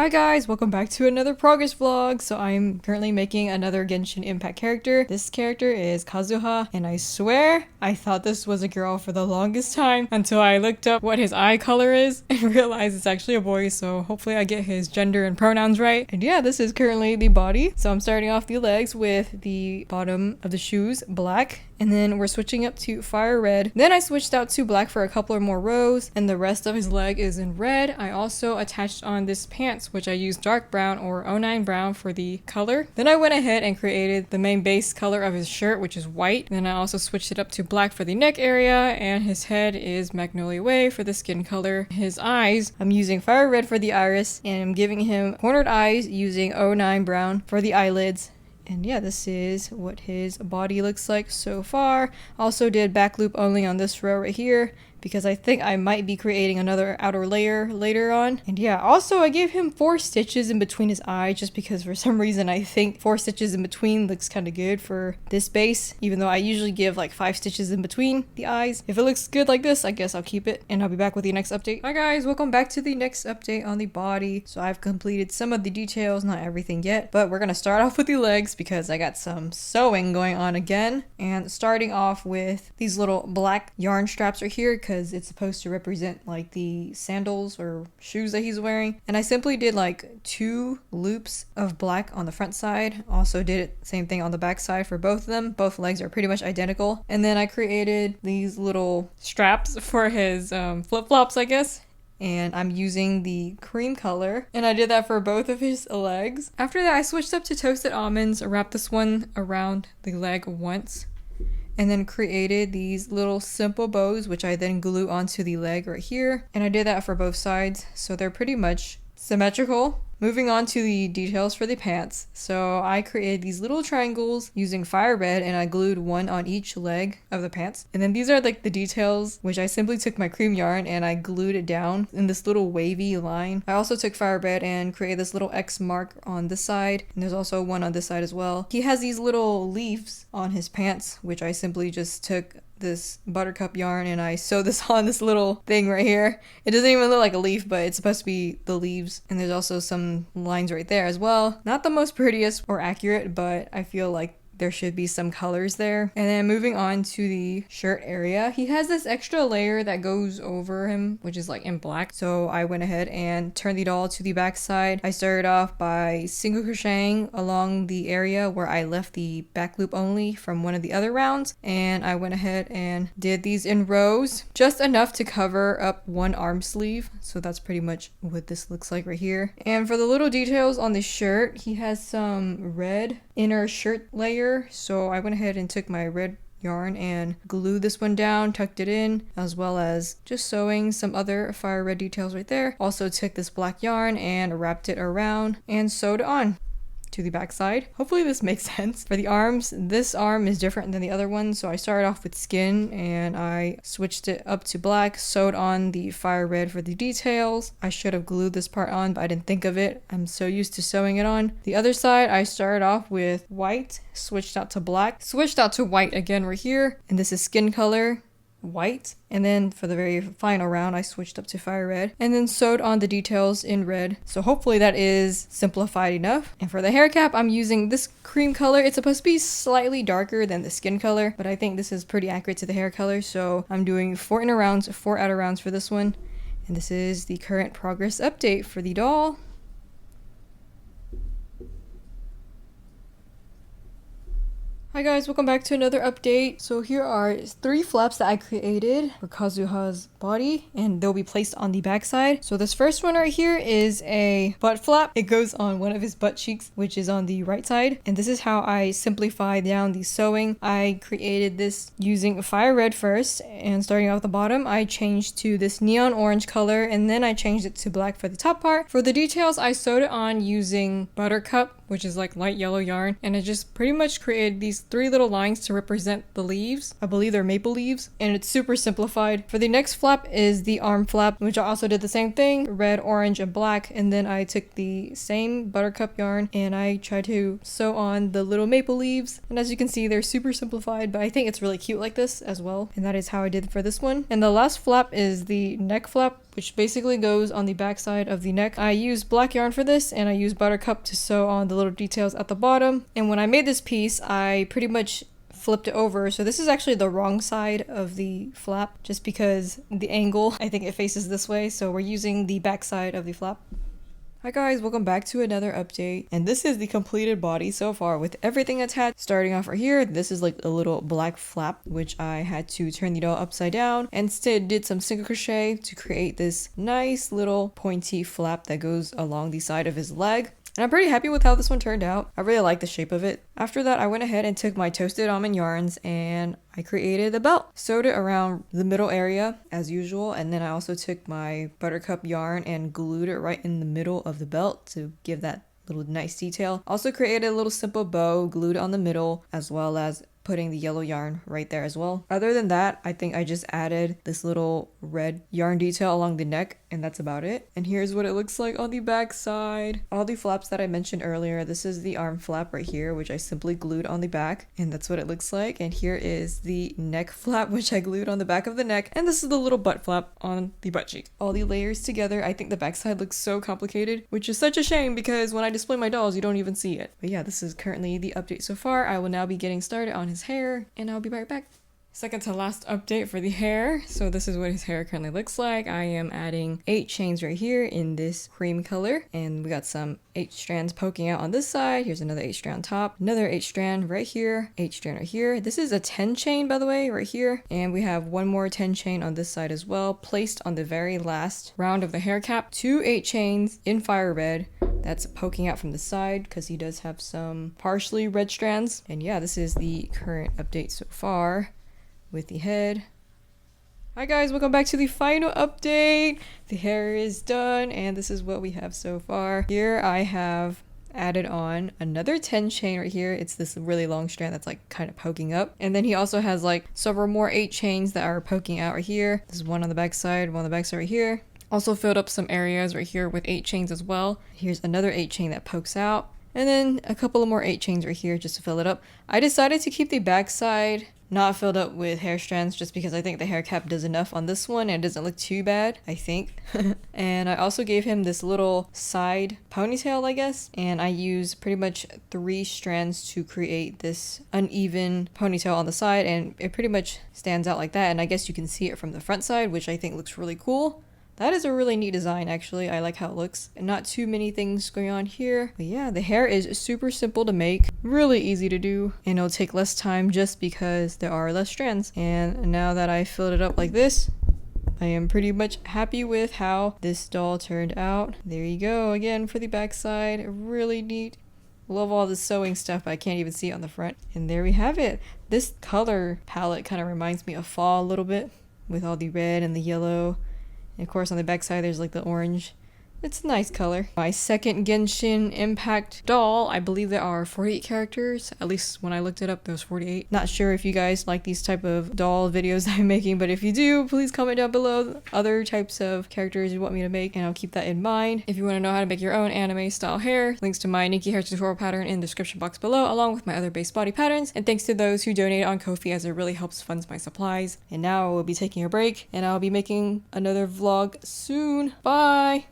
Hi guys, welcome back to another progress vlog. So I'm currently making another Genshin Impact character. This character is Kazuha, and I swear I thought this was a girl for the longest time until I looked up what his eye color is and realized it's actually a boy, so hopefully I get his gender and pronouns right. And yeah, this is currently the body. So I'm starting off the legs with the bottom of the shoes black, and then we're switching up to fire red. Then I switched out to black for a couple of more rows, and the rest of his leg is in red. I also attached on this pants, which I used dark brown or 09 brown for the color. Then I went ahead and created the main base color of his shirt, which is white. Then I also switched it up to black for the neck area, and his head is magnolia way for the skin color. His eyes, I'm using fire red for the iris, and I'm giving him cornered eyes using 09 brown for the eyelids. And yeah, this is what his body looks like so far. Also did back loop only on this row right here, because I think I might be creating another outer layer later on. And yeah, also I gave him 4 stitches in between his eye, just because for some reason I think 4 stitches in between looks kind of good for this base, even though I usually give like 5 stitches in between the eyes. If it looks good like this, I guess I'll keep it, and I'll be back with the next update. Hi guys, welcome back to the next update on the body. So I've completed some of the details, not everything yet, but we're gonna start off with the legs because I got some sewing going on again. And starting off with these little black yarn straps right here, because it's supposed to represent like the sandals or shoes that he's wearing. And I simply did like 2 loops of black on the front side. Also did it same thing on the back side for both of them. Both legs are pretty much identical. And then I created these little straps for his flip-flops, I guess. And I'm using the cream color, and I did that for both of his legs. After that, I switched up to toasted almonds, wrapped this one around the leg once, and then created these little simple bows, which I then glue onto the leg right here. And I did that for both sides, so they're pretty much symmetrical. Moving on to the details for the pants. So I created these little triangles using fire red, and I glued one on each leg of the pants. And then these are like the details, which I simply took my cream yarn and I glued it down in this little wavy line. I also took fire red and created this little X mark on this side, and there's also one on this side as well. He has these little leaves on his pants, which I simply just took this buttercup yarn and I sewed this on this little thing right here. It doesn't even look like a leaf, but it's supposed to be the leaves. And there's also some lines right there as well. Not the most prettiest or accurate, but I feel like there should be some colors there. And then moving on to the shirt area, he has this extra layer that goes over him, which is like in black. So I went ahead and turned the doll to the back side. I started off by single crocheting along the area where I left the back loop only from one of the other rounds. And I went ahead and did these in rows, just enough to cover up one arm sleeve. So that's pretty much what this looks like right here. And for the little details on the shirt, he has some red inner shirt layer. So I went ahead and took my red yarn and glued this one down, tucked it in, as well as just sewing some other fire red details right there. Also took this black yarn and wrapped it around and sewed it on to the back side. Hopefully this makes sense. For the arms, this arm is different than the other one, so I started off with skin and I switched it up to black, sewed on the fire red for the details. I should have glued this part on, but I didn't think of it. I'm so used to sewing it on. The other side, I started off with white, switched out to black, switched out to white again right here, and this is skin color white. And then for the very final round, I switched up to fire red and then sewed on the details in red. So hopefully that is simplified enough. And for the hair cap, I'm using this cream color. It's supposed to be slightly darker than the skin color, but I think this is pretty accurate to the hair color. So I'm doing 4 inner rounds, 4 outer rounds for this one. And this is the current progress update for the doll. Hi guys, welcome back to another update. So here are 3 flaps that I created for Kazuha's body, and they'll be placed on the back side. So this first one right here is a butt flap. It goes on one of his butt cheeks, which is on the right side. And this is how I simplify down the sewing. I created this using fire red first, and starting off the bottom, I changed to this neon orange color, and then I changed it to black for the top part. For the details, I sewed it on using buttercup which is like light yellow yarn, and I just pretty much created these 3 little lines to represent the leaves. I believe they're maple leaves, and it's super simplified. For the next flap is the arm flap, which I also did the same thing, red, orange, and black, and then I took the same buttercup yarn and I tried to sew on the little maple leaves, and as you can see they're super simplified, but I think it's really cute like this as well, and that is how I did for this one. And the last flap is the neck flap, which basically goes on the back side of the neck. I used black yarn for this, and I used buttercup to sew on the little details at the bottom. And when I made this piece, I pretty much flipped it over, so this is actually the wrong side of the flap just because the angle, I think it faces this way, so we're using the back side of the flap. Hi guys, welcome back to another update, and this is the completed body so far with everything attached. Starting off right here, this is like a little black flap which I had to turn the doll upside down and instead did some single crochet to create this nice little pointy flap that goes along the side of his leg. And I'm pretty happy with how this one turned out. I really like the shape of it. After that, I went ahead and took my toasted almond yarns and I created a belt. Sewed it around the middle area as usual, and then I also took my buttercup yarn and glued it right in the middle of the belt to give that little nice detail. Also created a little simple bow, glued it on the middle, as well as putting the yellow yarn right there as well. Other than that, I think I just added this little red yarn detail along the neck, and that's about it. And here's what it looks like on the back side. All the flaps that I mentioned earlier, this is the arm flap right here, which I simply glued on the back, and that's what it looks like. And here is the neck flap, which I glued on the back of the neck, and this is the little butt flap on the butt cheek. All the layers together, I think the back side looks so complicated, which is such a shame because when I display my dolls, you don't even see it. But yeah, this is currently the update so far. I will now be getting started on his hair, and I'll be right back. Second to last update for the hair. So this is what his hair currently looks like. I am adding 8 chains right here in this cream color, and we got some 8 strands poking out on this side. Here's another 8 strand top, another 8 strand right here, 8 strand right here. This is a 10 chain, by the way, right here, and we have one more 10 chain on this side as well, placed on the very last round of the hair cap. 2 8 chains in fire red that's poking out from the side because he does have some partially red strands. And yeah, this is the current update so far with the head. Hi guys, welcome back to the final update. The hair is done, and this is what we have so far. Here I have added on another 10 chain right here. It's this really long strand that's like kind of poking up, and then he also has like several more 8 chains that are poking out right here. There's one on the back side, one on the back side right here. Also filled up some areas right here with 8 chains as well. Here's another 8 chain that pokes out, and then a couple of more 8 chains right here just to fill it up. I decided to keep the back side not filled up with hair strands just because I think the hair cap does enough on this one and it doesn't look too bad, I think. And I also gave him this little side ponytail, I guess, and I used pretty much 3 strands to create this uneven ponytail on the side, and it pretty much stands out like that, and I guess you can see it from the front side, which I think looks really cool. That is a really neat design, actually. I like how it looks. And not too many things going on here. But yeah, the hair is super simple to make. Really easy to do. And it'll take less time just because there are less strands. And now that I filled it up like this, I am pretty much happy with how this doll turned out. There you go, again for the back side. Really neat. Love all the sewing stuff, but I can't even see it on the front. And there we have it. This color palette kind of reminds me of fall a little bit, with all the red and the yellow. And of course on the back side there's like the orange. It's a nice color. My second Genshin Impact doll, I believe there are 48 characters. At least when I looked it up, there was 48. Not sure if you guys like these type of doll videos I'm making, but if you do, please comment down below other types of characters you want me to make, and I'll keep that in mind. If you want to know how to make your own anime style hair, links to my Nikki hair tutorial pattern in the description box below, along with my other base body patterns. And thanks to those who donated on Ko-fi, as it really helps fund my supplies. And now I will be taking a break, and I'll be making another vlog soon. Bye!